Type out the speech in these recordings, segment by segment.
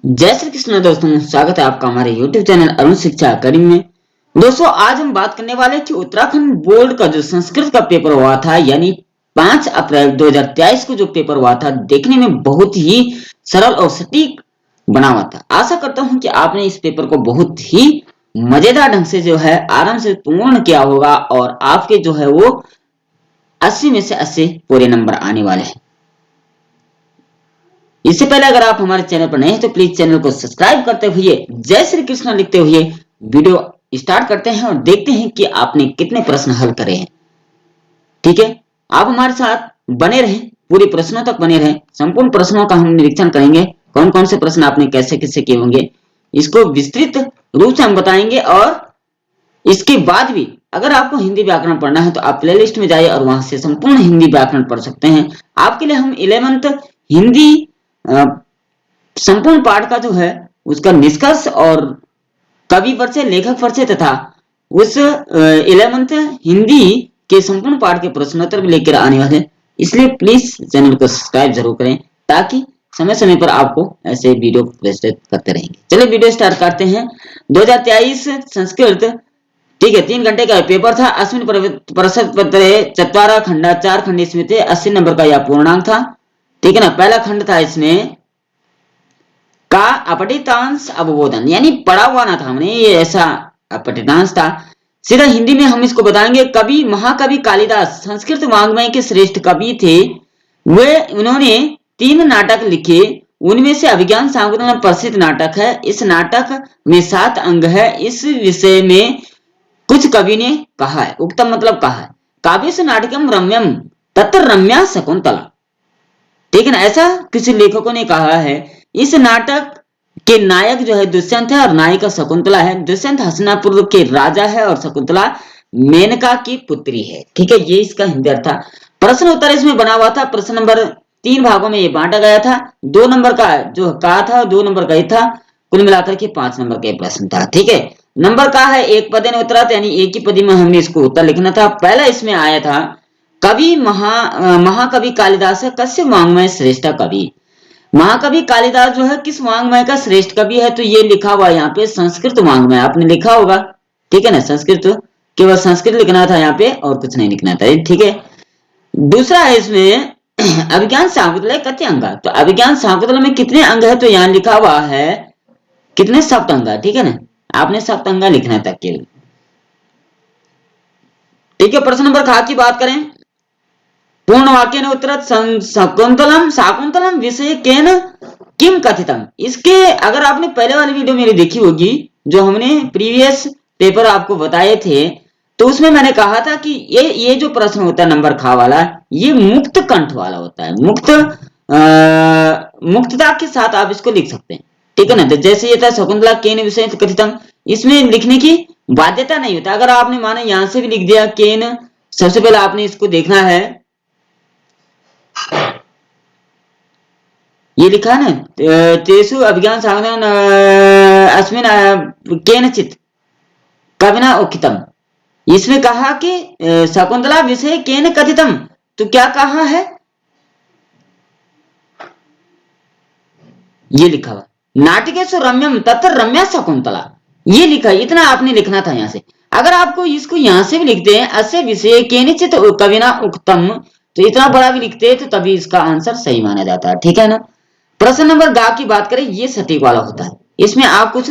जय श्री कृष्ण दोस्तों, स्वागत है आपका हमारे YouTube चैनल अरुण शिक्षा अकादमी में। दोस्तों, आज हम बात करने वाले हैं कि उत्तराखंड बोर्ड का जो संस्कृत का पेपर हुआ था, यानी 5 अप्रैल 2023 को जो पेपर हुआ था, देखने में बहुत ही सरल और सटीक बना हुआ था। आशा करता हूं कि आपने इस पेपर को बहुत ही मजेदार ढंग से जो है आराम से पूर्ण किया होगा और आपके जो है वो 80 में से 80 पूरे नंबर आने वाले हैं। इससे पहले अगर आप हमारे चैनल पर नए हैं तो प्लीज चैनल को सब्सक्राइब करते हुए जय श्री कृष्ण लिखते हुए वीडियो स्टार्ट करते हैं और देखते हैं कि आपने कितने प्रश्न हल करे हैं। ठीक है, आप हमारे साथ बने रहें, पूरे प्रश्नों तक बने रहें। संपूर्ण प्रश्नों का हम निरीक्षण करेंगे, कौन कौन से प्रश्न आपने कैसे कैसे किए होंगे, इसको विस्तृत रूप से हम बताएंगे। और इसके बाद भी अगर आपको हिंदी व्याकरण पढ़ना है तो आप प्लेलिस्ट में जाइए और वहां से संपूर्ण हिंदी व्याकरण पढ़ सकते हैं। आपके लिए हम 11th हिंदी संपूर्ण पाठ का जो है उसका निष्कर्ष और कवि परिचय, लेखक परिचय तथा उस 11th हिंदी के संपूर्ण पाठ के प्रश्नोत्तर भी लेकर आने वाले हैं। इसलिए प्लीज चैनल को सब्सक्राइब जरूर करें ताकि समय समय पर आपको ऐसे वीडियो प्रस्तुत करते रहेंगे। चलिए वीडियो स्टार्ट करते हैं। 2023 संस्कृत, ठीक है, 3 घंटे का पेपर था। अस्मिन प्रश्न पत्र चतवारा खंडा 4 खंड इसमें थे। 80 नंबर का यह पूर्णांक था। ठीक है ना। पहला खंड था इसमें का अपठितांश अवबोधन, यानी पढ़ा हुआ ना था हमने, ये ऐसा अपठितांश था। सीधा हिंदी में हम इसको बताएंगे। कवि महाकवि कालिदास संस्कृत वाङ्मय के श्रेष्ठ कवि थे। वे उन्होंने 3 नाटक लिखे, उनमें से अभिज्ञान शाकुंतलम प्रसिद्ध नाटक है। इस नाटक में 7 अंग है। इस विषय में कुछ कवि ने कहा है, उक्तम मतलब कहा है, काव्य नाटकम रम्यम तत्र रम्या शकुंतला। ठीक है ना, ऐसा किसी लेखकों ने कहा है। इस नाटक के नायक जो है दुष्यंत है और नायिका शकुंतला है। दुष्यंत हस्तिनापुर के राजा है और शकुंतला मेनका की पुत्री है। ठीक है, ये इसका हिंदी अर्थ था। प्रश्न उत्तर इसमें बना हुआ था। प्रश्न नंबर 3 भागों में ये बांटा गया था। 2 नंबर का जो का था, 2 नंबर का ये था, कुल मिलाकर के 5 नंबर का प्रश्न था। ठीक है, नंबर का है एक पदे ने उत्तरात, यानी एक ही पदी में हमने इसको उत्तर लिखना था। पहला इसमें आया था कवि महाकवि कालिदास है कस्य वाङ्मय श्रेष्ठ कवि। महाकवि कालिदास जो है किस वाङ्मय का श्रेष्ठ कवि है, तो ये लिखा हुआ यहाँ पे संस्कृत वाङ्मय आपने लिखा होगा। ठीक है ना, संस्कृत, केवल संस्कृत लिखना था यहाँ पे और कुछ नहीं लिखना था। ठीक है, दूसरा है इसमें अभिज्ञान शाकुंतल कति अंग। तो अभिज्ञान शाकुंतल में कितने अंग है, तो यहाँ लिखा हुआ है कितने सप्तअंग। ठीक है ना, आपने सप्तअंग लिखना था केवल। ठीक है, प्रश्न नंबर खा की बात करें। पूर्ण वाक्य ने उत्तर शकुंतलम शाकुंतलम विषय केन किम कथितम। इसके अगर आपने पहले वाली वीडियो मेरी देखी होगी, जो हमने प्रीवियस पेपर आपको बताए थे, तो उसमें मैंने कहा था कि ये जो प्रश्न होता है नंबर खा वाला, ये मुक्त कंठ वाला होता है। मुक्तता के साथ आप इसको लिख सकते हैं। ठीक है ना, तो जैसे ये था शकुंतला केन विषय कथितम, इसमें लिखने की बाध्यता नहीं होता। अगर आपने माने यहां से भी लिख दिया केन, सबसे पहले आपने इसको देखना है, ये लिखा है ना तेसु अभिज्ञान साधन अस्मिन केनचित कविना उक्तम। इसमें कहा कि शकुंतला विषय केन कथितम, तो क्या कहा है, ये लिखा हुआ नाटिकेषु रम्यम तत्र रम्या शकुंतला, ये लिखा। इतना आपने लिखना था यहाँ से। अगर आपको इसको यहाँ से भी लिखते हैं अस्य विषय केनचित कविना उक्तम, तो इतना बड़ा भी लिखते हैं तो तभी इसका आंसर सही माना जाता है। ठीक है ना। प्रश्न नंबर गा की बात करें, ये सटीक वाला होता है। इसमें आप कुछ,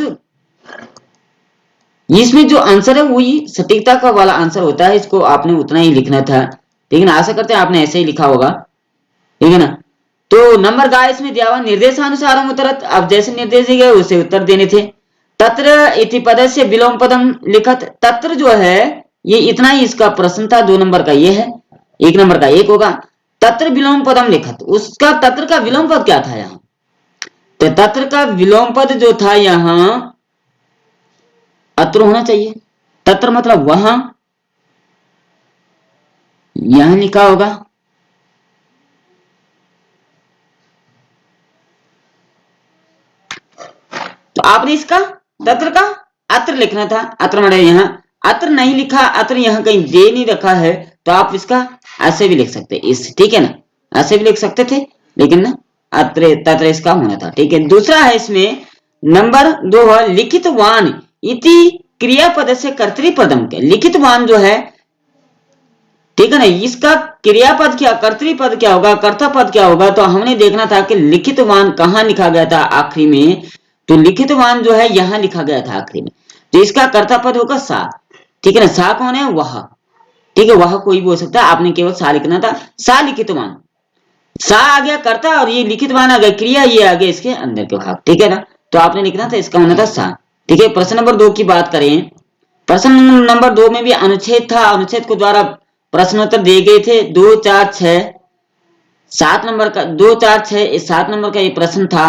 इसमें जो आंसर है वही सटीकता का वाला आंसर होता है। इसको आपने उतना ही लिखना था। लेकिन आशा करते हैं आपने ऐसे ही लिखा होगा। ठीक है ना। तो नंबर गा इसमें दिया हुआ निर्देशानुसार उत्तरत, अब जैसे निर्देश दिए गए उसे उत्तर देने थे। तत्र इति पदस्य विलोम पदम लिखत, तत्र जो है ये इतना ही इसका प्रश्न था। 2 नंबर का ये है, 1 नंबर का 1 होगा। तत्र विलोम पदम लिखत, उसका तत्र का विलोम पद क्या था यहाँ, तो तत्र का विलोम पद जो था यहां अत्र होना चाहिए। तत्र मतलब वहां, यहां लिखा होगा। तो आपने इसका तत्र का अत्र लिखना था। अत्र मतलब यहां, अत्र नहीं लिखा, अत्र यहां कहीं दे नहीं रखा है, तो आप इसका ऐसे भी लिख सकते इस। ठीक है ना, ऐसे भी लिख सकते थे, लेकिन ना अत्र तत्र इसका होना था। ठीक है, दूसरा है इसमें नंबर 2 है लिखितवान इति क्रियापद से कर्तृपदम के। लिखितवान जो है, ठीक है ना, इसका क्रियापद क्या, कर्तृपद क्या होगा, कर्ता पद क्या होगा, तो हमने देखना था कि लिखितवान कहाँ लिखा गया था आखिरी में, तो लिखितवान जो है यहाँ लिखा गया था आखिरी में, तो इसका कर्ता पद होगा सा। ठीक है ना, सा कौन है, वह। ठीक है, वह कोई भी हो सकता है, आपने केवल सा लिखना था, सा लिखितवान। सा आ गया कर्ता और ये लिखितवान आ गया क्रिया, ये आ गया इसके अंदर के भाग। ठीक है ना, तो आपने लिखना था, इसका होना था सा। ठीक है, प्रश्न नंबर 2 की बात करें, प्रश्न नंबर 2 में भी अनुच्छेद था, अनुच्छेद को द्वारा प्रश्नोत्तर दिए गए थे 2, 4, 6, 7 नंबर का 2, 4, 6 7 नंबर का ये प्रश्न था।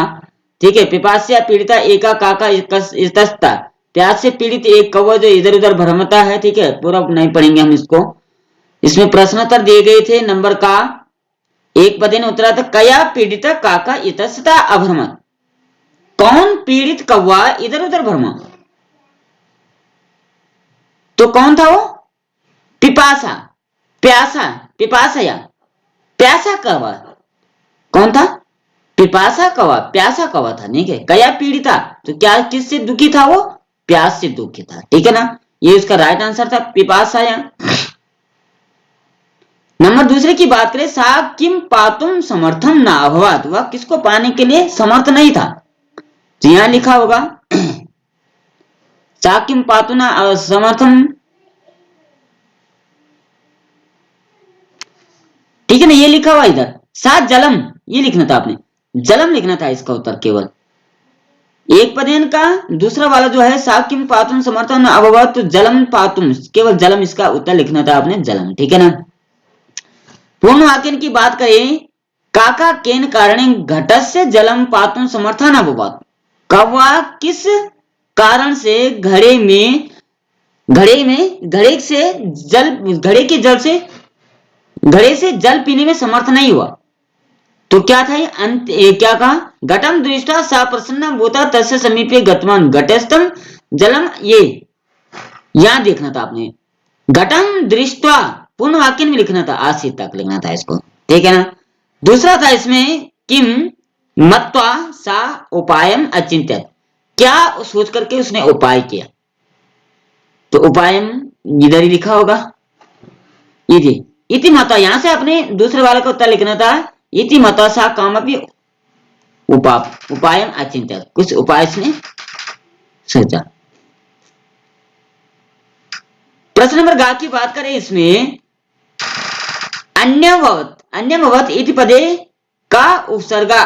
ठीक है, पिपास्या पीड़िता एका काका इतस्ता, प्यास से पीड़ित एक कौवा जो इधर उधर भ्रमता है। ठीक है, पूरा नहीं पढ़ेंगे हम इसको। इसमें प्रश्नोत्तर दिए गए थे नंबर का एक पदे ने उत्तरा था, कया पीड़िता काका इतस्ता अभ्रमत, कौन पीड़ित कौवा इधर उधर भ्रमा, तो कौन था वो, पिपासा, प्यासा, पिपासया, प्यासा कौवा, कौन था, पिपासा कौवा, प्यासा कौवा था। ठीक है, कया पीड़िता, तो क्या किससे दुखी था वो, प्यास से दुखी था। ठीक है ना, ये उसका राइट आंसर था, पिपासाया। नंबर दूसरे की बात करें, सा किम पातुम समर्थम ना अभवत, वह किसको पाने के लिए समर्थ नहीं था, तो यहां लिखा होगा सा किम पातुना समर्थम। ठीक है ना, ये लिखा हुआ इधर सा जलम, ये लिखना था आपने, जलम लिखना था इसका उत्तर केवल। एक पदेन का दूसरा वाला जो है सा किम पातुम समर्थन अभवत, तो जलम पातुम, केवल जलम इसका उत्तर लिखना था आपने, जलम। ठीक है ना, पूर्ण वाक्य की बात करें, काका केन कारणे घटस्य जलम पातुम समर्थन अभवत, कौवा किस कारण से घड़े से जल, घड़े से जल पीने में समर्थ नहीं हुआ, तो क्या था ये अंत, क्या कहा, घटम दृष्टा सा प्रसन्न भूता तस्य समीपे गतवान घटस्थम जलम, ये यहां देखना था आपने, घटम दृष्टा पूर्ण वाक्य में लिखना था, आसित तक लिखना था इसको। ठीक है ना, दूसरा था इसमें किम मत्वा सा उपायम अचिंत्यत, क्या सोच करके उसने उपाय किया, तो उपायम इधर ही लिखा होगा, ये जी इति मता, यहां से अपने दूसरे वाले का उत्तर लिखना था, इति मता सा कामपि उपायम अचिंत्यत, कुछ उपाय इसने सोचा। प्रश्न नंबर गा की बात करें, इसमें अन्यभवत इति पदे का उपसर्गा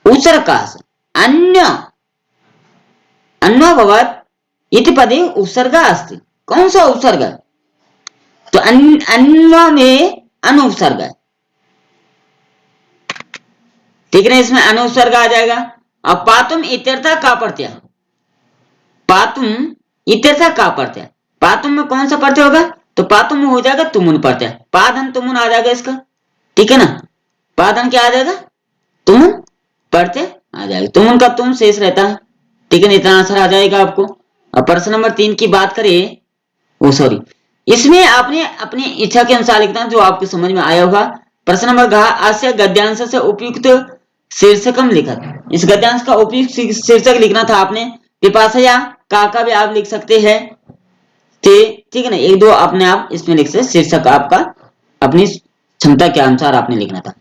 उपसर्ग का अन्यभवत इति पदे उपसर्गा अस्ति, कौन सा उपसर्ग है, तो अन्य में अनुपसर्ग है। ठीक है, इसमें अनुपसर्ग आ जाएगा। अब पातुम इत्यर्था का प्रत्यय, पातुम इत्यर्था का प्रत्यय, पातुम में कौन सा प्रत्यय होगा, तो पातुम में हो जाएगा तुमुन प्रत्यय, पाधन तुमुन आ जाएगा इसका। ठीक है ना, पाधन क्या आ जाएगा, तुमुन प्रत्यय आ जाएगा, तुमुन का तुम शेष रहता है। ठीक है ना, इतना आंसर आ जाएगा आपको। अब प्रश्न नंबर 3 की बात करें, ओ सॉरी, इसमें आपने अपनी इच्छा के अनुसार लिखना जो आपको समझ में आया होगा। प्रश्न नंबर घ आस्य गद्यांश से उपयुक्त शीर्षकम लिखत, इस गद्यांश का उपयुक्त शीर्षक लिखना था आपने, पिपासया काका भी आप लिख सकते हैं, ठीक है ना, एक दो अपने आप इसमें लिख सकते, शीर्षक आपका अपनी क्षमता के अनुसार आपने लिखना था।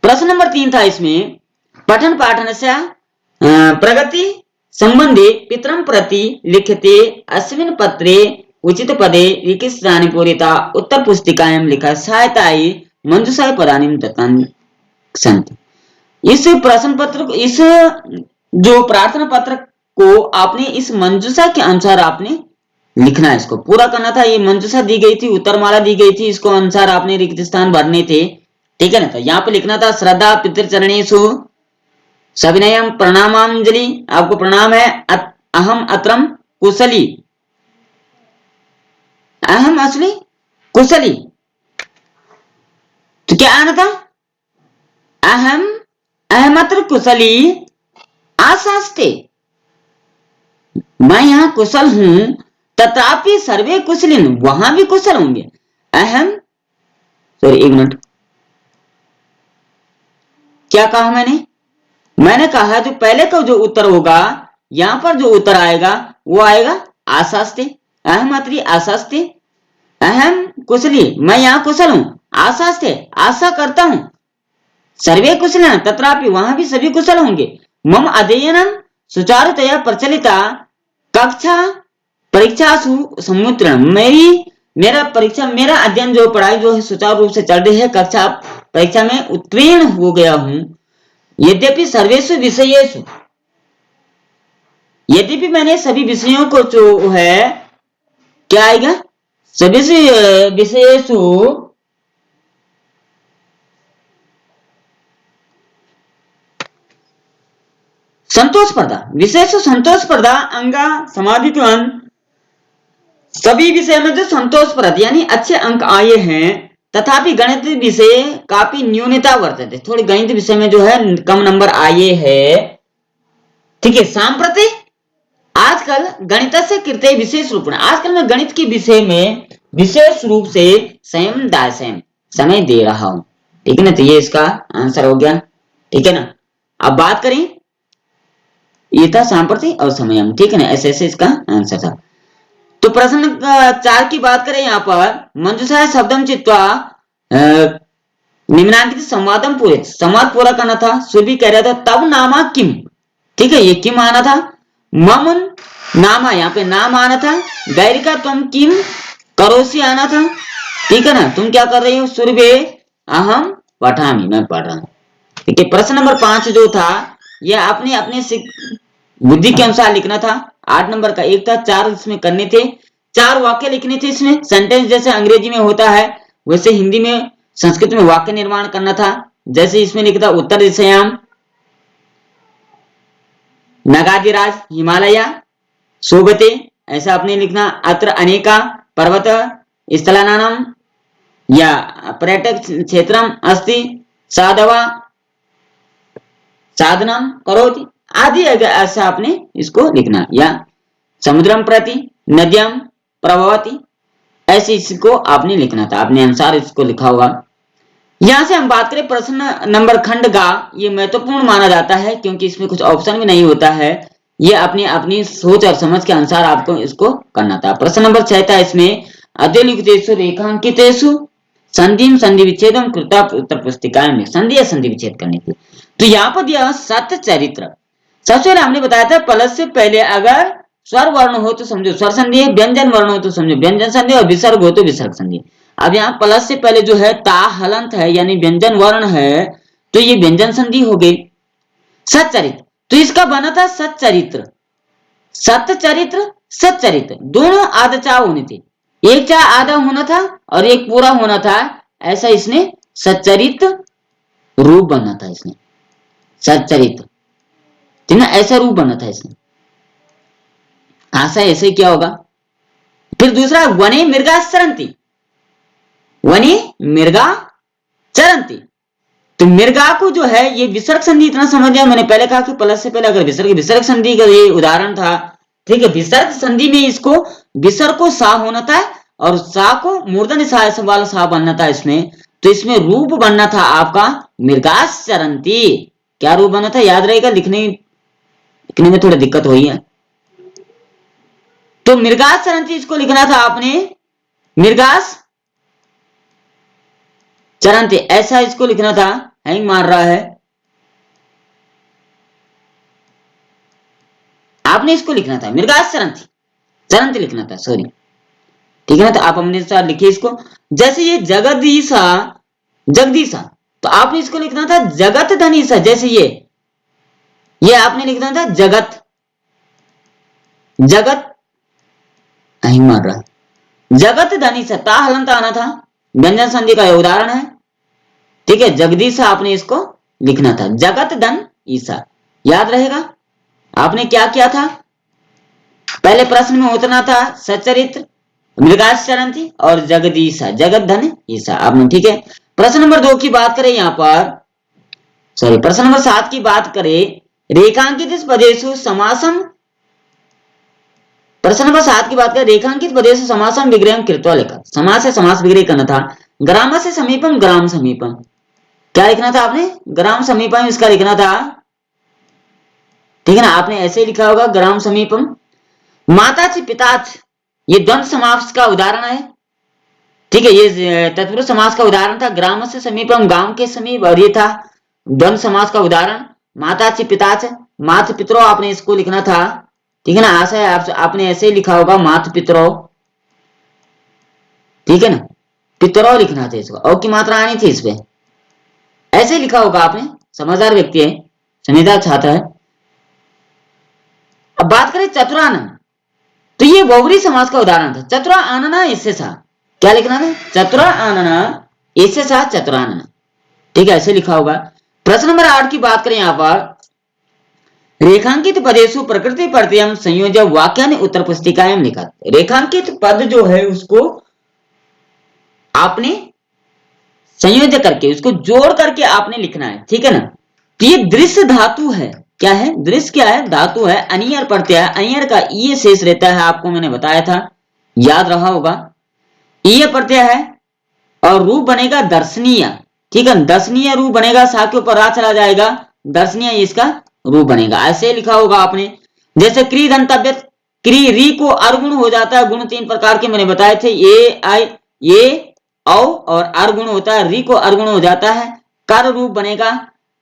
प्रश्न नंबर 3 था इसमें, पठन पाठन से प्रगति संबंधी पितरम प्रति लिखते अस्मिन् पत्रे उचित पदे लिखितानि पूरिता उत्तर पुस्तिकायां लिखा सहायताय मंजूषाय पदानि दत्तानि सन्ति। इस प्रश्न पत्र को, इस जो प्रार्थना पत्र को आपने इस मंजूषा के अनुसार आपने लिखना है, इसको पूरा करना था। ये मंजूषा दी गई थी, उत्तरमाला दी गई थी, इसको अनुसार आपने रिक्त स्थान भरने थे। ठीक है ना, तो यहाँ पे लिखना था श्रद्धा पितृचरणेषु सविनयम प्रणामांजलि, आपको प्रणाम है, अहम अत्रम कुशली, अहम असली कुशली, तो क्या आना था, अहमत्र कुशली आशास्ते, मैं यहां कुशल हूं, तथापि सर्वे कुशलिन, वहां भी कुशल होंगे। अहम, सॉरी एक मिनट, क्या कहा मैंने कहा जो पहले का जो उत्तर होगा, यहां पर जो उत्तर आएगा वो आएगा आशास्ते। अहम अत्रि आशास्ते, अहम कुशली, मैं यहाँ कुशल हूं। आशास्ते, आशा करता हूं। सर्वे कुशल तत्रापि, वहां भी सभी कुशल होंगे। मम अध्ययनम सुचारुतया प्रचलिता, कक्षा परीक्षासु समुत्रण, मेरा अध्ययन जो पढ़ाई जो है सुचारू रूप से चल रही है, कक्षा परीक्षा में उत्तीर्ण हो गया हूं। यद्यपि सर्वेषु विषयेषु, यद्यपि मैंने सभी विषयों को जो है, क्या आएगा, सभी विषयेषु संतोषप्रदा, विशेष संतोषप्रदा अंगा समाधित्वं, सभी विषय में जो संतोषप्रद यानी अच्छे अंक आए हैं। तथापि गणित विषय काफी न्यूनता वर्तते, थोड़ी गणित विषय में जो है कम नंबर आए हैं। ठीक है, सांप्रति आजकल गणित से कृते विशेष रूप में, आजकल मैं गणित के विषय में विशेष रूप से संयम दायसम समय दे रहा हूं। ठीक है ना, तो ये इसका आंसर हो गया। ठीक है ना, अब बात करें, ये था सांप्रति और समयम। ठीक है ना, ऐसे ऐसे इसका आंसर था। तो प्रश्न 4 की बात करें, यहाँ पर मंजूषा शब्दम चित्वा निम्नांकित संवादम पूरे, संवाद पूरा करना था। सुरभि कह रहा था तब नामा किम, ठीक है, ये किम आना था। मम नामा, यहाँ पे नाम आना था। गैरिका तुम किम करोसी आना था। ठीक है ना, तुम क्या कर रही हो। सुरभि अहम पठामी, मैं पढ़ रहा हूं। ठीक है, प्रश्न नंबर 5 जो था, यह आपने अपने बुद्धि के अनुसार लिखना था। 8 नंबर का एक था, 4 इसमें करने थे, 4 वाक्य लिखने थे इसमें। सेंटेंस जैसे अंग्रेजी में होता है वैसे हिंदी में संस्कृत में वाक्य निर्माण करना था। जैसे इसमें लिखा था उत्तर दिशायाम नगाधिराज हिमालय शोभते, ऐसा आपने लिखना। अत्र अनेका पर्वत स्थलानाम या पर्यटक क्षेत्रम अस्ति, साधवा साधनम करोति आदि, ऐसा आपने इसको लिखना। या समुद्रम प्रति नद्यम प्रभवती, ऐसे इसको आपने लिखना था। अपने अनुसार इसको लिखा होगा। यहां से हम बात करें प्रश्न नंबर खंड का, ये महत्वपूर्ण माना जाता है क्योंकि इसमें कुछ ऑप्शन भी नहीं होता है। ये अपनी अपनी सोच और समझ के अनुसार आपको इसको करना था। प्रश्न नंबर 6 था इसमें, अध्यलिखितेषु रेखांकितेषु संधिम संधि विच्छेदम कृता उत्तर पुस्तिका में संधि या संधि विच्छेद करनी थी। तो यहाँ पर दिया सत्य चरित्र। सबसे पहले हमने बताया था प्लस से पहले अगर स्वर वर्ण हो तो समझो स्वर संधि है, व्यंजन वर्ण हो तो समझो व्यंजन संधि, और विसर्ग हो तो विसर्ग संधि। अब यहाँ प्लस से पहले जो है ता हलंत है यानी व्यंजन वर्ण है, तो ये व्यंजन संधि हो गई। सच्चरित्र, तो इसका बना था सच्चरित्र। सत्यचरित्र सच्चरित्र दोनों आधा चाव होने थे, एक चाह आधा होना था और एक पूरा होना था। ऐसा इसने सच्चरित्र रूप बनना था इसने, सच्चरित्र, ठीक ना, ऐसा रूप बनना था इसने। आशा ऐसे क्या होगा। फिर दूसरा वने मृगा चरंती, वने मृगा चरंती, तो मृगा को जो है ये विसर्ग संधि, इतना समझ गया। मैंने पहले कहा कि प्लस से पहले अगर विसर्ग संधि का ये उदाहरण था। ठीक है, विसर्ग संधि में इसको विसर्ग को सा होना था और सा को मूर्धन्य सा वाला सा बनना था इसमें। तो इसमें रूप बनना था आपका मृगास चरंती। क्या रूप बनना था याद रहेगा, लिखने में थोड़ा दिक्कत हुई है। तो मृगास चरंती इसको लिखना था आपने, मृगास चरंती ऐसा इसको लिखना था। हैंग मार रहा है, आपने इसको लिखना था मृगास चरंती, चरंती लिखना था, सॉरी। ठीक है ना, तो आप अपने साथ लिखिए इसको। जैसे ये जगदीशा, जगदीशा, तो आपने इसको लिखना था जगत धनीसा। जैसे ये आपने लिखना था जगत, जगत हैंग मार रहा, जगत धनीसा, ता हलंत आना था, व्यंजन संधि का उदाहरण है। ठीक है, जगदीशा आपने इसको लिखना था, जगत धन ईसा, याद रहेगा। आपने क्या किया था, पहले प्रश्न में उतना था सच्चरित्र, मृगास चरंती और जगदीशा, जगत धन ईसा आपने। ठीक है, प्रश्न नंबर 2 की बात करें यहाँ पर, सॉरी प्रश्न नंबर 7 की बात करें, रेखांकित पदेषु समासम, प्रश्न नंबर 7 की बात करें, रेखांकित पदेषु समासम विग्रहम कृत्वा लिखा। समास से समास विग्रह करना था। ग्राम से समीपम, ग्राम समीपम, क्या लिखना था आपने? ग्राम समीपम इसका लिखना था, ठीक है ना। आपने ऐसे ही लिखा होगा ग्राम समीपम। माताच पिताच ये द्वंद्व समास का उदाहरण है, ठीक है। ये तत्पुरुष समास का उदाहरण था, ग्राम से समीपम गांव के समीप, और ये था द्वंद्व समास का उदाहरण माताच पिताच। मात पितरो आपने इसको लिखना था, ठीक है ना। आशा है आपने ऐसे ही लिखा होगा मात पितरो, ठीक है ना। पितरो लिखना था इसको, औ की मात्रा आनी थी इसपे, ऐसे लिखा होगा आपने। समझदार व्यक्ति है, समझदार छात्र है। अब बात करें चतुरानन, तो ये बहुब्री समास का उदाहरण था। चतुरा आनना इससे सा, क्या लिखना था? चतुरा आनना इससे सा चतुरानन, ठीक है, ऐसे लिखा होगा। प्रश्न नंबर 8 की बात करें यहां पर, रेखांकित पदेशु प्रकृति प्रत्ययम संयोजक वाक्यानि उत्तर पुस्तिकाएं लिखा। रेखांकित पद जो है उसको आपने संयोजक करके, उसको जोड़ करके आपने लिखना है, ठीक है ना। तो ये दृश्य धातु है, क्या है? दृश्य क्या है? धातु है। अनियर प्रत्यय, अनियर का ई शेष रहता है, आपको मैंने बताया था, याद रहा होगा। ई प्रत्यय है और रूप बनेगा दर्शनीय, ठीक है। दर्शनीय रूप बनेगा, सा के ऊपर रा चला जाएगा, दर्शनीय इसका रूप बनेगा, ऐसे लिखा होगा आपने। जैसे क्री दंतव्य, क्री री को अर्गुण हो जाता है। गुण 3 प्रकार के मैंने बताए थे, ये आई, ये औ और अर्गुण होता है, री को अर्गुण हो जाता है। कर रूप बनेगा,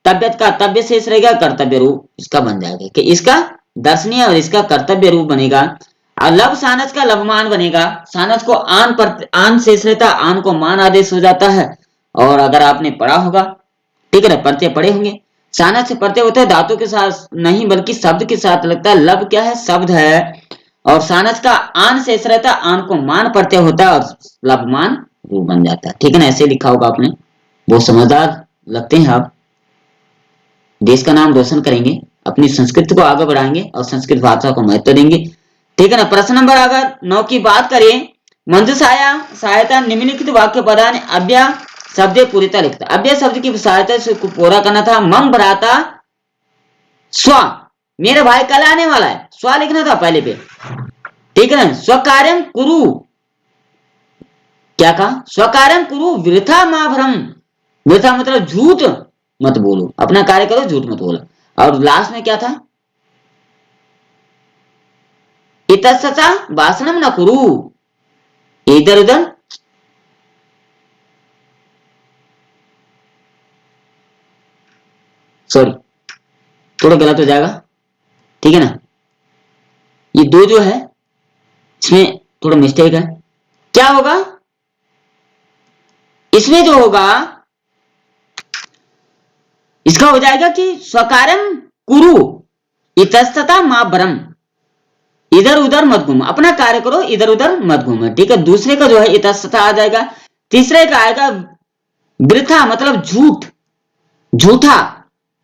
तबियत का तब्य शेष रहेगा, कर्तव्य रूप इसका बन जाएगा, कि इसका दर्शनीय और इसका कर्तव्य रूप बनेगा। और लब सानस का लवमान बनेगा, सानस को आन पर आन शेष रहता, आन को मान आदेश हो जाता है। और अगर आपने पढ़ा होगा, ठीक है ना, प्रत्यय पढ़े होंगे, सानस से प्रत्यय होता है धातु के साथ नहीं बल्कि शब्द के साथ लगता है। लब क्या है? शब्द है। और सानस का आन शेष रहता, आन को मान प्रत्यय होता है और लवमान रूप बन जाता है, ठीक है ना, ऐसे लिखा होगा आपने। बहुत समझदार लगते हैं आप, देश का नाम रोशन करेंगे, अपनी संस्कृति को आगे बढ़ाएंगे और संस्कृत भाषा को महत्व देंगे, ठीक है ना। प्रश्न नंबर अगर 9 की बात करें, मंजूषाया सहायता निम्नलिखित वाक्य पदान अव्यय शब्द पूरिता लिखता। अव्यय शब्द की सहायता से पूरा करना था। मम भ्राता स्व, मेरा भाई कल आने वाला है, स्व लिखना था पहले पे, ठीक है ना। स्वकार्यम कुरु, क्या कहा? स्वकार्यम कुरु वृथा मा भ्रम, वृथा मतलब झूठ मत बोलो, अपना कार्य करो, झूठ मत बोलो। और लास्ट में क्या था? इतस्तता भाषणम न कुरु, इधर उधर सॉरी थोड़ा गलत हो जाएगा, ठीक है ना। ये दो जो है इसमें थोड़ा मिस्टेक है। क्या होगा इसमें? जो होगा इसका हो जाएगा कि स्वकारम कुरु इतस्तता मा भ्रम, इधर उधर मत घूमो, अपना कार्य करो, इधर उधर मत घूमो, ठीक है। दूसरे का जो है इतस्तता आ जाएगा। तीसरे का आएगा वृथा मतलब झूठ, झूठा।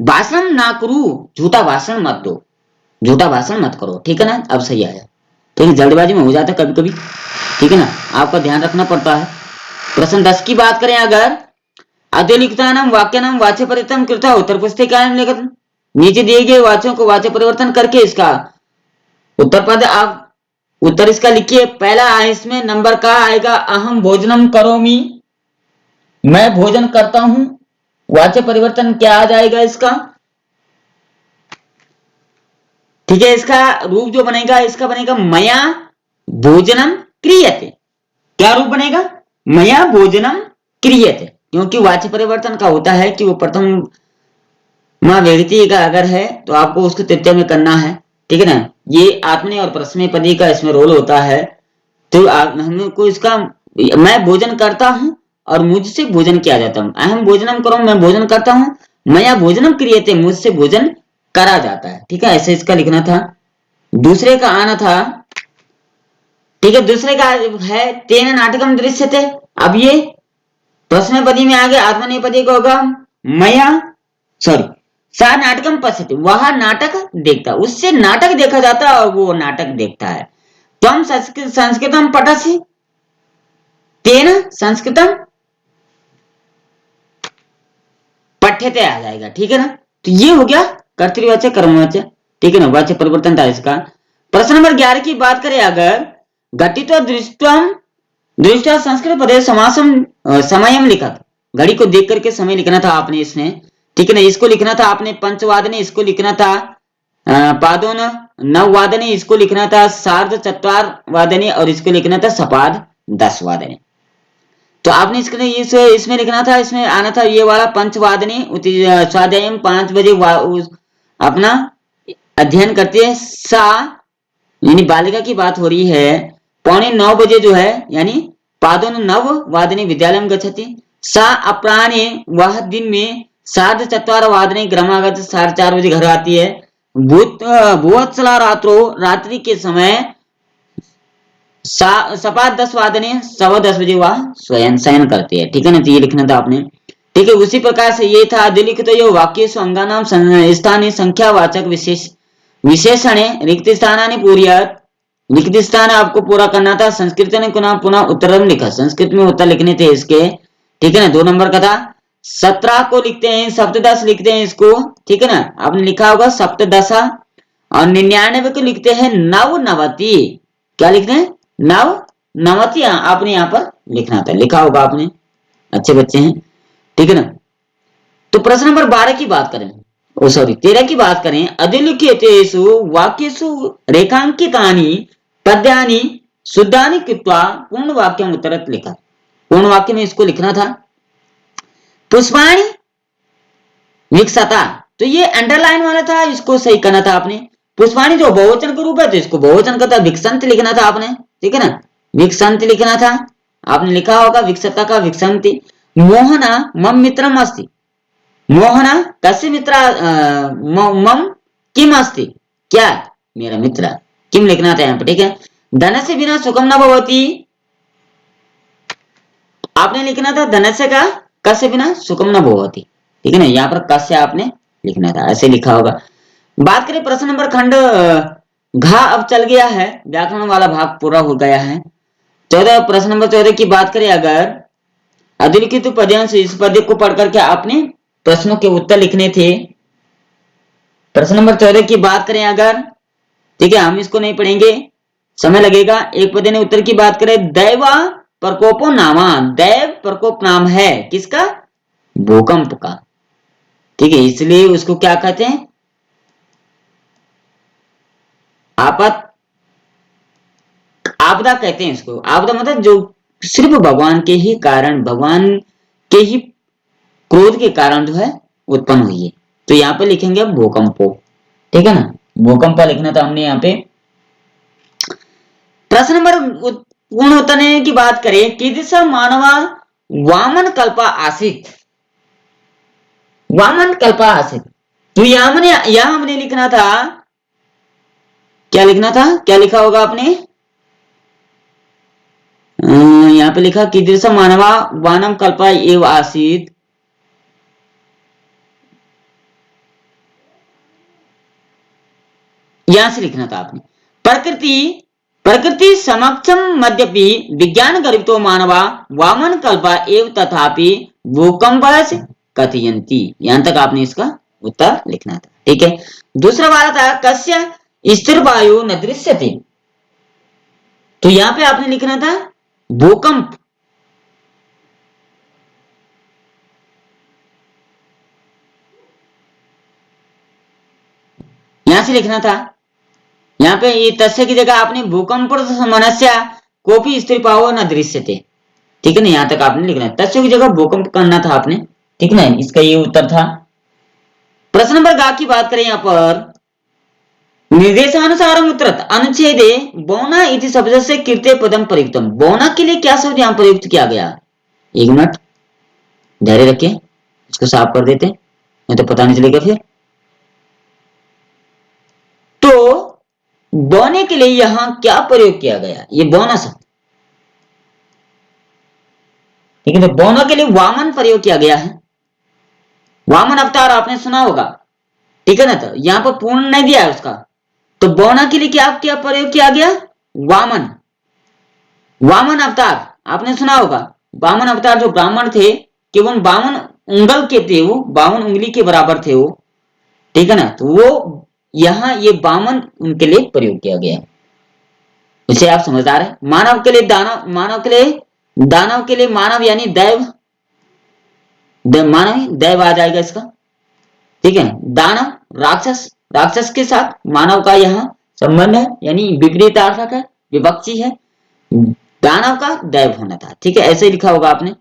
भाषण ना करू, झूठा भाषण मत दो, झूठा भाषण मत करो, ठीक है ना। अब सही आया, ठीक है। जल्दबाजी में हो जाता है कभी कभी, ठीक है ना, आपका ध्यान रखना पड़ता है। प्रश्न 10 की बात करें अगर, अद्यलिखितानाम वाक्यानाम वाच्य परिवर्तन कृता उत्तर पुस्तिकायां लेखन, नीचे दिए गए वाच्यों को वाच्य परिवर्तन करके इसका उत्तर पद आप उत्तर इसका लिखिए। पहला इसमें नंबर का आएगा अहम भोजनम करोमि, मैं भोजन करता हूं। वाच्य परिवर्तन क्या आ जाएगा इसका, ठीक है। इसका रूप जो बनेगा इसका बनेगा मया भोजनम क्रियते, क्या रूप बनेगा? मया भोजनम क्रियते, क्योंकि वाच्य परिवर्तन का होता है कि वो प्रथम मां व्यक्ति का अगर है तो आपको उसको तृतीय में करना है, ठीक है ना। ये आत्मने और प्रश्नपदी का इसमें रोल होता है। तो हमको इसका मैं भोजन करता हूं और मुझसे भोजन किया जाता हूं, अहम भोजनम करो, मैं भोजन करता हूं, मया भोजनम क्रियते, मुझसे भोजन करा जाता है, ठीक है, ऐसे इसका लिखना था। दूसरे का आना था, ठीक है। दूसरे का है तेन नाटकम दृश्यते, अब ये प्रश्नपदी में आगे आत्मनेपदी को होगा मया सॉरी सा नाटकम पश्यते, वह नाटक देखता, उससे नाटक देखा जाता है और वो नाटक देखता है। त्वम संस्कृतम पठसि, तेन संस्कृतम पठ्यते आ जाएगा, ठीक है ना। तो ये हो गया कर्तृवाच्य कर्मवाच्य, ठीक है ना, वाच्य परिवर्तन था इसका। प्रश्न नंबर 11 की बात करें अगर, घटित्व दृष्टम दृष्टा संस्कृत पदे समासम समयम लिखत, घड़ी को देख करके समय लिखना था आपने इसमें, ठीक है ना। इसको लिखना था आपने पंचवादने, इसको लिखना था पादोन नववादने, इसको लिखना था सार्ध चत्वारवादने, और इसको लिखना था सपाद 10 वादने। तो आपने इसमें लिखना था, इसमें आना था ये वाला पंचवादने स्वाध्याय 5 बजे अपना अध्ययन करते हैं। सा यानी बालिका की बात हो रही है, 8:45 जो है यानी पादोन नव वादने विद्यालय गच्छति। सा अपराह्ने वह दिन में सार्ध चत्वार वादने ग्रामागत 4:30 बजे घर आती है। भूवत्सला रात्रो रात्रि के समय सपाद 10 वादने 10:15 बजे वह स्वयं शयन करती है, ठीक है ना। तो ये लिखना था आपने, ठीक है। उसी प्रकार से ये था अधिलिखित यो वाक्य अंगानाम स्थानीय संख्यावाचक विशेषण रिक्त स्थानानि पूर्यात्। लिखित स्थान आपको पूरा करना था। संस्कृत ने पुनः उत्तरम लिखा, संस्कृत में उत्तर लिखने थे इसके, ठीक है ना। 2 नंबर का था। 17 को लिखते हैं सप्तदश लिखते हैं इसको, ठीक है ना। आपने लिखा होगा सप्तदशा। और 99 को लिखते हैं नवनवति। क्या लिखते हैं? नवनवति। आपने यहाँ पर लिखना था, लिखा होगा आपने, अच्छे बच्चे हैं, ठीक है ना। तो प्रश्न नंबर 12 की बात करें, 13 की बात करें। अधिलिखितेषु वाक्येषु रेखांकितानि पद्यानि शुद्धानि कृत्वा पूर्ण वाक्यम उत्तरत लिखा। पूर्ण वाक्य में इसको लिखना था। पुष्पाणि विकसता, तो ये अंडरलाइन वाला था, इसको सही करना था आपने। पुष्पाणि जो बहुवचन का रूप है तो इसको बहुवचन का था, विकसंत लिखना था आपने, ठीक है ना। विकसंत लिखना था, आपने लिखा होगा विकसता का विकसंति। मोहना मम मित्रम अस्ति, मोहना कस्य मित्र मम किम अस्ति, क्या मेरा मित्र, किम लिखना था यहाँ पर, ठीक है। धनस्य बिना सुखम न भवति, आपने लिखना था धनस्य का कस्य बिना सुखम न भवति, ठीक है ना। यहाँ पर कस्य आपने लिखना था, ऐसे लिखा होगा। बात करें प्रश्न नंबर खंड घा, अब चल गया है, व्याकरण वाला भाग पूरा हो गया है। 14 प्रश्न नंबर 14 की बात करें, अगर अधिलिखित पद्यांश, इस पद्य को पढ़ करके आपने प्रश्नों के उत्तर लिखने थे। प्रश्न नंबर 14 की बात करें अगर, ठीक है, हम इसको नहीं पढ़ेंगे, समय लगेगा। एक पद्य ने उत्तर की बात करें, दैव प्रकोपो नामा, दैव प्रकोप नाम है किसका? भूकंप का, ठीक है। इसलिए उसको क्या कहते हैं? आपदा कहते हैं इसको। आपदा मतलब जो सिर्फ भगवान के ही कारण, भगवान के ही क्रोध के कारण जो है उत्पन्न हुई है। तो यहाँ पे लिखेंगे भूकंपो, ठीक है ना। भूकंप लिखना था हमने यहाँ पे। प्रश्न नंबर पूर्ण उत्तर की बात करें, कीदृश मानवा वामन कल्पा आसीत, वामन कल्पा आसीत। तो यहाँ हमने लिखना था, क्या लिखना था, क्या लिखा होगा आपने? यहाँ पे लिखा कीदृश मानवा वानम कल्पा एव आसीत। यहां से लिखना था आपने, प्रकृति समक्षम मध्यपि विज्ञान गर्भितो मानवा वामन कल्पा एव तथापि भूकंप कथयन्ति। यहां तक आपने इसका उत्तर लिखना था, ठीक है। दूसरा वाला था कस्य स्थिर वायु न दृश्यते, तो यहां पे आपने लिखना था भूकंप, यहां से लिखना था। यहाँ पे ये तस्य की जगह आपने भूकंप मनस्य कोपी स्थिर पावो न दृश्यते, ठीक है ना। यहां तक आपने लिखना है, तस्य की जगह भूकंप करना था आपने, ठीक है ना। इसका ये उत्तर था। प्रश्न नंबर गा की बात करें, यहाँ पर निर्देशानुसार उत्तरत अनुच्छेदे बौना इति शब्द से कीर्ते पदम प्रयुक्तम, बौना के लिए क्या शब्द यहाँ प्रयुक्त किया गया? 1 मिनट धैर्य रखिए, इसको साफ कर देते, नहीं तो पता नहीं चलेगा फिर। तो बोने के लिए यहां क्या प्रयोग किया गया? ये बोना शब्द, ठीक है। तो बोना के लिए वामन प्रयोग किया गया है, वामन अवतार आपने सुना होगा, ठीक है ना। तो यहां पर पूर्ण नहीं दिया है उसका, तो बोना के लिए क्या क्या प्रयोग किया गया? वामन, वामन अवतार आपने सुना होगा। वामन अवतार जो ब्राह्मण थे, केवल 52 उंगल के थे, वो 52 उंगली के बराबर थे वो, ठीक है ना। तो वो यहां ये 52 उनके लिए प्रयोग किया गया, इसे आप समझदार है। मानव के लिए दानव, मानव के लिए दानव, के लिए मानव यानी दैव, मानव दैव आ जाएगा इसका। ठीक है, दानव राक्षस, राक्षस के साथ मानव का यहाँ संबंध है, यानी विपरीतार्थक है, विपक्षी है, दानव का दैव होना था। ठीक है, ऐसे ही लिखा होगा आपने।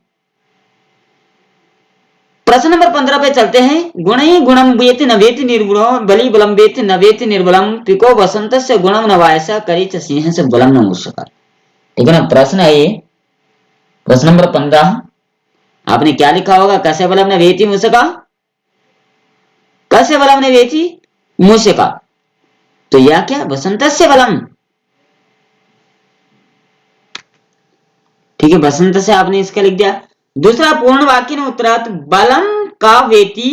प्रश्न नंबर 15 पे चलते हैं। गुण ही गुणम वेति न वेति निर्गुणो बलि बलम वेति न वेति निर्बलम पिको वसंतस्य गुणम न वायसा करी च सिंह से बलम न मूषका। ठीक है ना, प्रश्न है ये, प्रश्न नंबर 15। आपने क्या लिखा होगा? कस्य बलम न वेति मूषका, कस्य बलम न वेति मूषका, तो यह क्या? वसंतस्य बलम। ठीक है, बसंत से आपने इसका लिख दिया। दूसरा पूर्ण वाक्य ने उत्तरार्थ बलम का वेति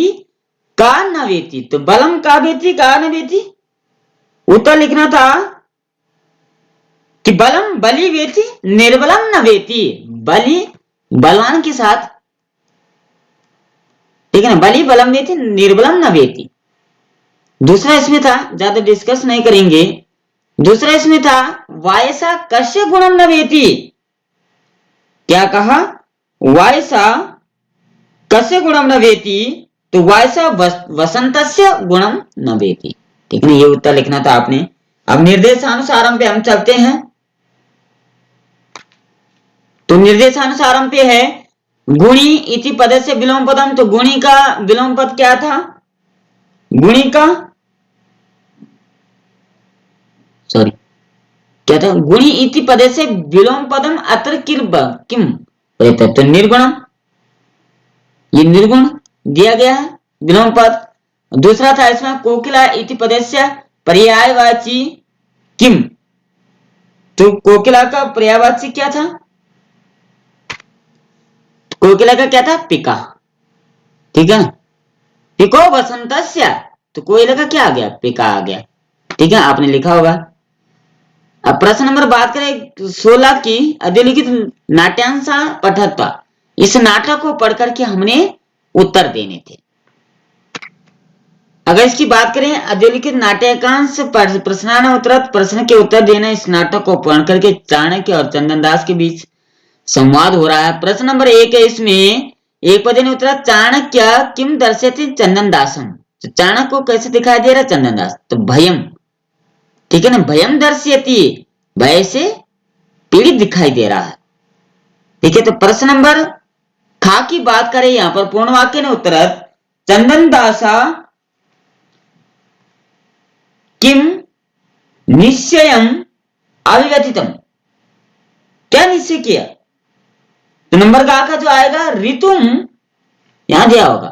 का न वेति, तो बलम का वेति का न वेति, उत्तर लिखना था कि बलम बलि वेति निर्बलम न वेति, बलि बलवान के साथ, ठीक है ना, बलि बलम वेति निर्बलम न वेति। दूसरा इसमें था, ज्यादा डिस्कस नहीं करेंगे, दूसरा इसमें था वायसा कस्य गुणम न वेति। क्या कहा? वायसा कस्य गुणम न वेति, तो वायसा वसंतस्य गुणम न वेति। ठीक है, ये उत्तर लिखना था आपने। अब निर्देशानुसारम पे हम चलते हैं। तो निर्देशानुसारम पे है गुणी इति पद से विलोम पदम, तो गुणी का विलोम पद क्या था? गुणी का सॉरी क्या था? गुणी इति पद से विलोम पदम अत्र किम रहता है, तो निर्गुणम, ये निर्गुण दिया गया है विलोम पद। दूसरा था इसमें कोकिला इति पदस्य पर्यायवाची किम, तो कोकिला का पर्यायवाची क्या था? कोकिला का क्या था? पिका। ठीक है, पिको वसंतस्य, तो कोयला का क्या आ गया? पिका आ गया। ठीक है, आपने लिखा होगा। अब प्रश्न नंबर बात करें 16 की, अधोलिखित नाट्यांश पठत्वा, इस नाटक को पढ़ करके हमने उत्तर देने थे। अगर इसकी बात करें अधोलिखित नाट्यकांश प्रश्नान उत्तर, प्रश्न के उत्तर देना, इस नाटक को पढ़ करके चाणक्य और चंदन दास के बीच संवाद हो रहा है। प्रश्न नंबर 1 है, इसमें एक पद ने उत्तर चाणक्य किम दर्शयति चंदन दासम, तो चाणक्य को कैसे दिखाई दे रहा चंदन दास? तो भयम, ठीक है ना, भयम दर्शयति, भय से पीड़ित दिखाई दे रहा है। ठीक है, तो प्रश्न नंबर खा की बात करें, यहां पर पूर्ण वाक्य ने उत्तर चंदन दासा किम निश्चयम अविव्यथितम, क्या निश्चय किया? तो नंबर का जो आएगा ऋतुम, यहां दिया होगा।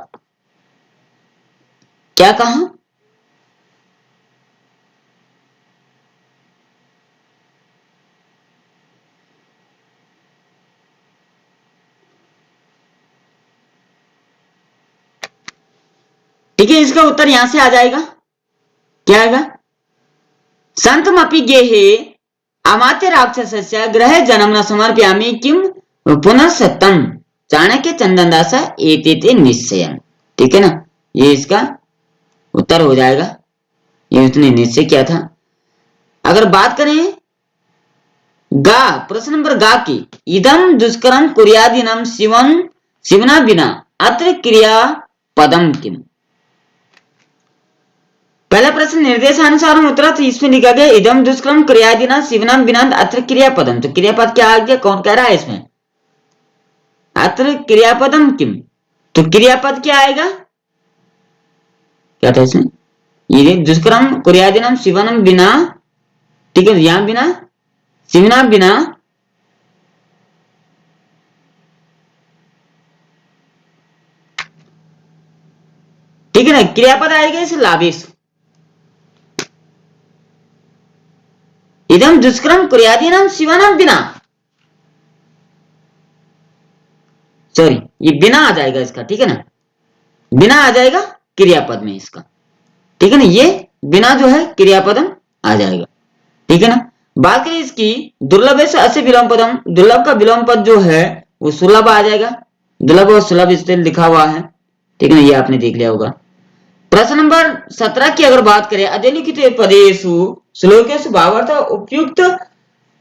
क्या कहा? ठीक है, इसका उत्तर यहां से आ जाएगा। क्या आएगा? संतमपि गेहे अमात्य राक्षसस्य ग्रह जन्म न समर्पयामि किम पुनः सत्यम चाणक्य चंदन दास एतेते निश्चयम। ठीक है ना, ये इसका उत्तर हो जाएगा, ये उसने निश्चय किया था। अगर बात करें गा, प्रश्न नंबर गा की, इदम दुष्करम कुर्यादिनम शिवन शिवना बिना अत्र क्रिया पदम किम। पहला प्रश्न निर्देशानुसार उत्तर, तो इसमें लिखा गया इदम दुष्कर्म क्रियादिना शिवनाम बिना अत्र क्रियापदम, तो क्रियापद क्या आ गया? कौन कह रहा है इसमें? अत्र क्रियापदम किम, तो क्रियापद क्या आएगा? क्या था इसमें? ये दुष्कर्म कुर्यादिनाम शिवनम बिना, ठीक है, यहां बिना शिवनाम बिना, ठीक है ना, क्रियापद आएगा इस लाभिस, इदम दुष्कर्म कुर्यादिनाम शिवनाम बिना, सॉरी ये बिना आ जाएगा इसका। ठीक है ना, बिना आ जाएगा क्रियापद में इसका। ठीक है ना, ये बिना जो है क्रियापदम आ जाएगा। ठीक है ना, बात करें इसकी दुर्लभ से अस्य विलोम पदम, दुर्लभ का विलोम पद जो है वो सुलभ आ जाएगा। दुर्लभ और सुलभ इस लिखा हुआ है। ठीक है ना, ये आपने देख लिया होगा। प्रश्न नंबर 17 की अगर बात करें, अधोलिखित पदेषु श्लोकेषु भावार्थ उपयुक्त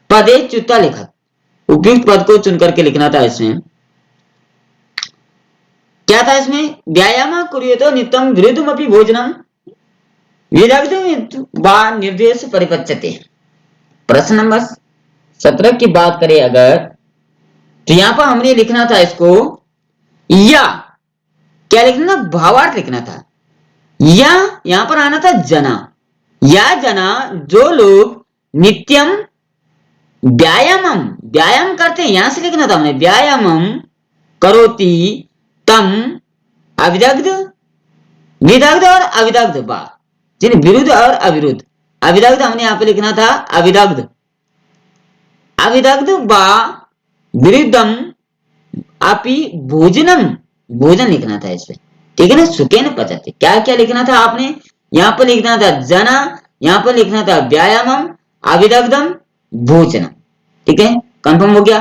पदे च्युता लिखा, उपयुक्त पद को चुन करके लिखना था इसमें। क्या था इसमें? व्यायाम कुर्युतो नित्यं विरुद्धमपि भोजनम विदग्धं वा निर्देश परिपच्यते। प्रश्न नंबर 17 की बात करें अगर, तो यहाँ पर हमने लिखना था इसको, या क्या लिखना था? भावार्थ लिखना था। या यहां पर आना था जना, या जना जो लोग नित्यम व्यायामम, व्यायाम करते हैं, यहां से लिखना था हमने, व्यायामम करोति तम अविदग्ध, विदग्ध और अविदग्ध बा, जिन विरुद्ध और अविरुद्ध, अविदग्ध हमने यहां पे लिखना था अविदग्ध, अविदग्ध बा विरुद्धम अपि भोजनम, भोजन लिखना था इसमें, ठीक है ना, सुखेन पचते। क्या क्या लिखना था आपने? यहाँ पर लिखना था जना, यहाँ पर लिखना था व्यायामम, अविदग्धम, भोजनम, ठीक है, कंफर्म हो गया।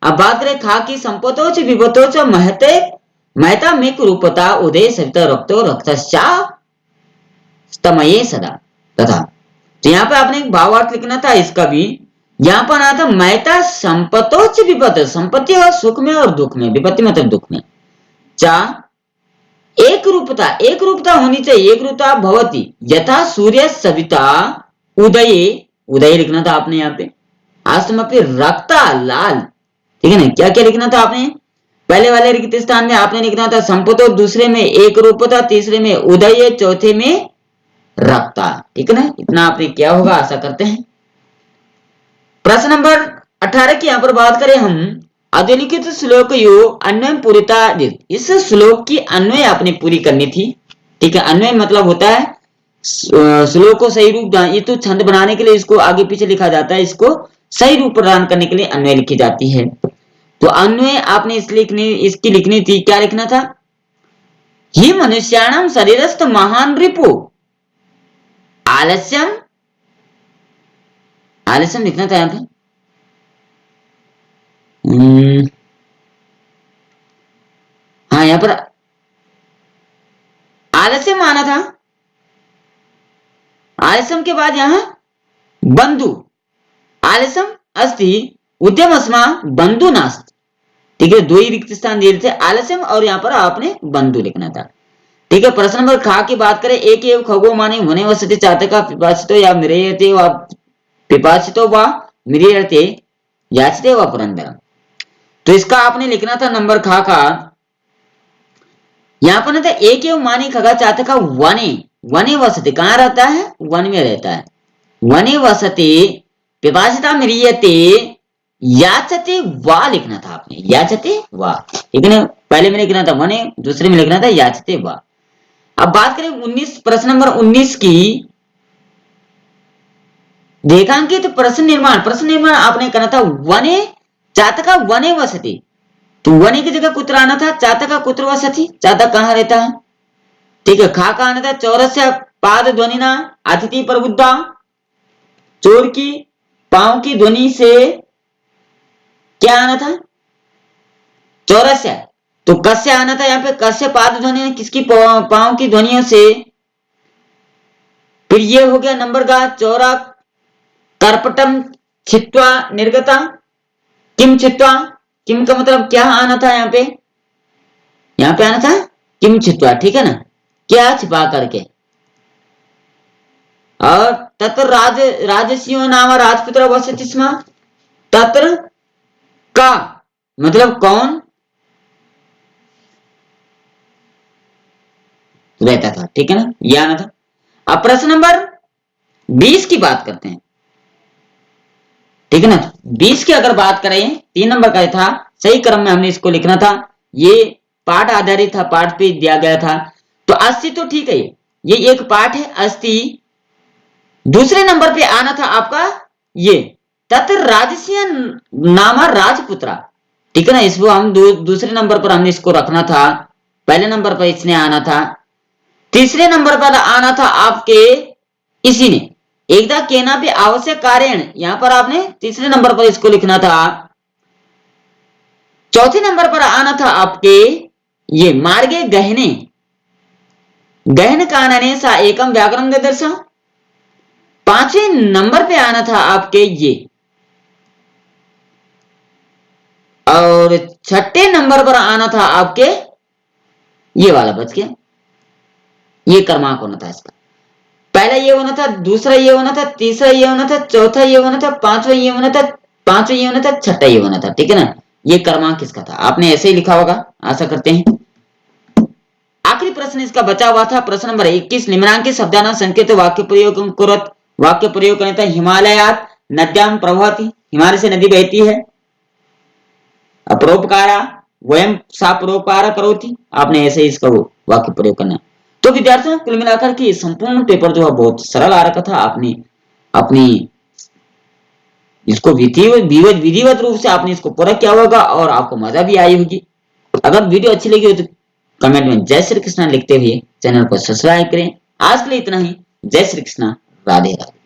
अब बात करें खा की संपतोच विपतोच महते, महता में रूपता उदय सविता रक्तो रक्तश्चा स्तमये सदा तथा। तो यहाँ पे आपने एक भावार्थ लिखना था इसका भी। यहाँ पर आना था महता संपतोच विपत, संपत्ति और सुख में और दुख में, विपत्ति मतलब दुख में, चा एक रूपता, एक रूपता होनी चाहिए, एक रूपता भवती यथा सूर्य सविता उदय, उदय लिखना था आपने यहाँ पे, आश्रम पे रक्ता लाल, ठीक है ना। क्या क्या लिखना था आपने? पहले वाले रिक्त स्थान में आपने लिखना था संपतो, दूसरे में एक रूपता, तीसरे में उदय, चौथे में रक्ता, ठीक है ना। इतना आपने क्या होगा आशा करते हैं। प्रश्न नंबर 18 की यहाँ पर बात करें हम, अधोलिखित श्लोक यो अन्वय पूरिता, इस श्लोक की अन्वय आपने पूरी करनी थी, ठीक है। अन्वय मतलब होता है श्लोक को सही रूप, ये तो छंद बनाने के लिए इसको आगे पीछे लिखा जाता है, इसको सही रूप प्रदान करने के लिए अन्वय लिखी जाती है। तो अन्वय आपने इसकी लिखनी थी, क्या लिखना था? ही मनुष्याणाम शरीरस्थ महान रिपु आलस्यम, आलस्यम लिखना था यहाँ पे, हाँ यहाँ पर आलस्यम आना था, आलस्यम के बाद यहां बंधु, आलस्यम अस्ति उद्यम अस्मा बंधु नास्त, ठीक है, दो ही रिक्त स्थान दिए थे, आलस्यम और यहाँ पर आपने बंधु लिखना था, ठीक है। प्रश्न नंबर खा की बात करें, एक एव खगो माने होने वसति चातका पिपासितो या मिरेयते व पिपासितो व मिरेयते याचते व पुरंदर। तो इसका आपने लिखना था नंबर खा का, यहाँ पर ना था एक एव माने खगा चातका वने, वने वसति, कहाँ रहता है? वन में रहता है, वने वसति पिपासिता मिरियते याचते वा लिखना था आपने, याचते वा, ठीक है ना। पहले में लिखना था वने, दूसरे में लिखना था याचते वा। अब बात करें 19, प्रश्न नंबर 19 की, रेखांकित तो प्रश्न निर्माण, प्रश्न निर्माण आपने करना था वने चातका वने वसति, तो वने की जगह कुत्र आना था, चातका कुत्र वसति, चातक कहाँ रहता है, ठीक है। खा का आना था चौरस्य पाद ध्वनिना अतिथि प्रबुद्धा, चोर की पांव की ध्वनि से क्या आना था? चौरस्य, तो कस्य आना था यहाँ पे, कस्य पाद ध्वनि, किसकी पांव की ध्वनियों से। फिर ये हो गया नंबर का चौरा कर्पटम छित्वा निर्गता, किम छित्वा, किम का मतलब क्या आना था यहाँ पे आना था किम छित्वा, ठीक है ना, क्या छिपा करके। और तत्र राजसिंह नाम राजपुत्र वसति स्म, तत्र का मतलब कौन रहता था, ठीक है ना, यह आना था। अब प्रश्न नंबर 20 की बात करते हैं, ठीक है ना। 20 की अगर बात करें, 3 नंबर का था, सही क्रम में हमने इसको लिखना था, ये पाठ आधारित था, पाठ पे दिया गया था। तो अस्थि तो ठीक है, ये एक पाठ है अस्थि। दूसरे नंबर पे आना था आपका ये तत्र राजसिंह नामा राजपुत्रा, ठीक है ना, इसको हम दूसरे नंबर पर हमने इसको रखना था, पहले नंबर पर इसने आना था। तीसरे नंबर पर आना था आपके इसी ने एकदा केना भी आवश्यक कारण, यहां पर आपने तीसरे नंबर पर इसको लिखना था। चौथे नंबर पर आना था आपके ये मार्गे गहने, गहन कानने सा एकम व्याकरण दर्शन। पांचवें नंबर पे आना था आपके ये, और छठे नंबर पर आना था आपके ये वाला बच गया। ये क्रमांक होना था इसका। पहला ये होना था, दूसरा ये होना था, तीसरा ये होना था, चौथा ये होना था, पांचवा ये होना था, पांचवा ये होना था, छठा ये होना था। ठीक है ना, ये क्रमांक किसका था? आपने ऐसे ही लिखा होगा, आशा करते हैं। आखिरी प्रश्न इसका बचा हुआ था, प्रश्न नंबर 21। निम्नांकित शब्दाना संकेत वाक्य प्रयोग कुरत। वाक्य प्रयोग करने था, हिमालयात नद्याम प्रवहति, हिमालय से नदी बहती है। अपरोपकारा वयम सा परोपकार करोति, आपने ऐसे ही इसका वाक्य प्रयोग करना। तो विद्यार्थियों, कुल मिलाकर के संपूर्ण पेपर जो है बहुत सरल आ रखा था। आपने अपनी इसको विधिवत रूप से आपने इसको पूरा किया होगा और आपको मजा भी आई होगी। अगर वीडियो अच्छी लगी हो तो कमेंट में जय श्री कृष्णा लिखते हुए चैनल को सब्सक्राइब करें। आज के लिए इतना ही। जय श्री कृष्णा, राधे राधे।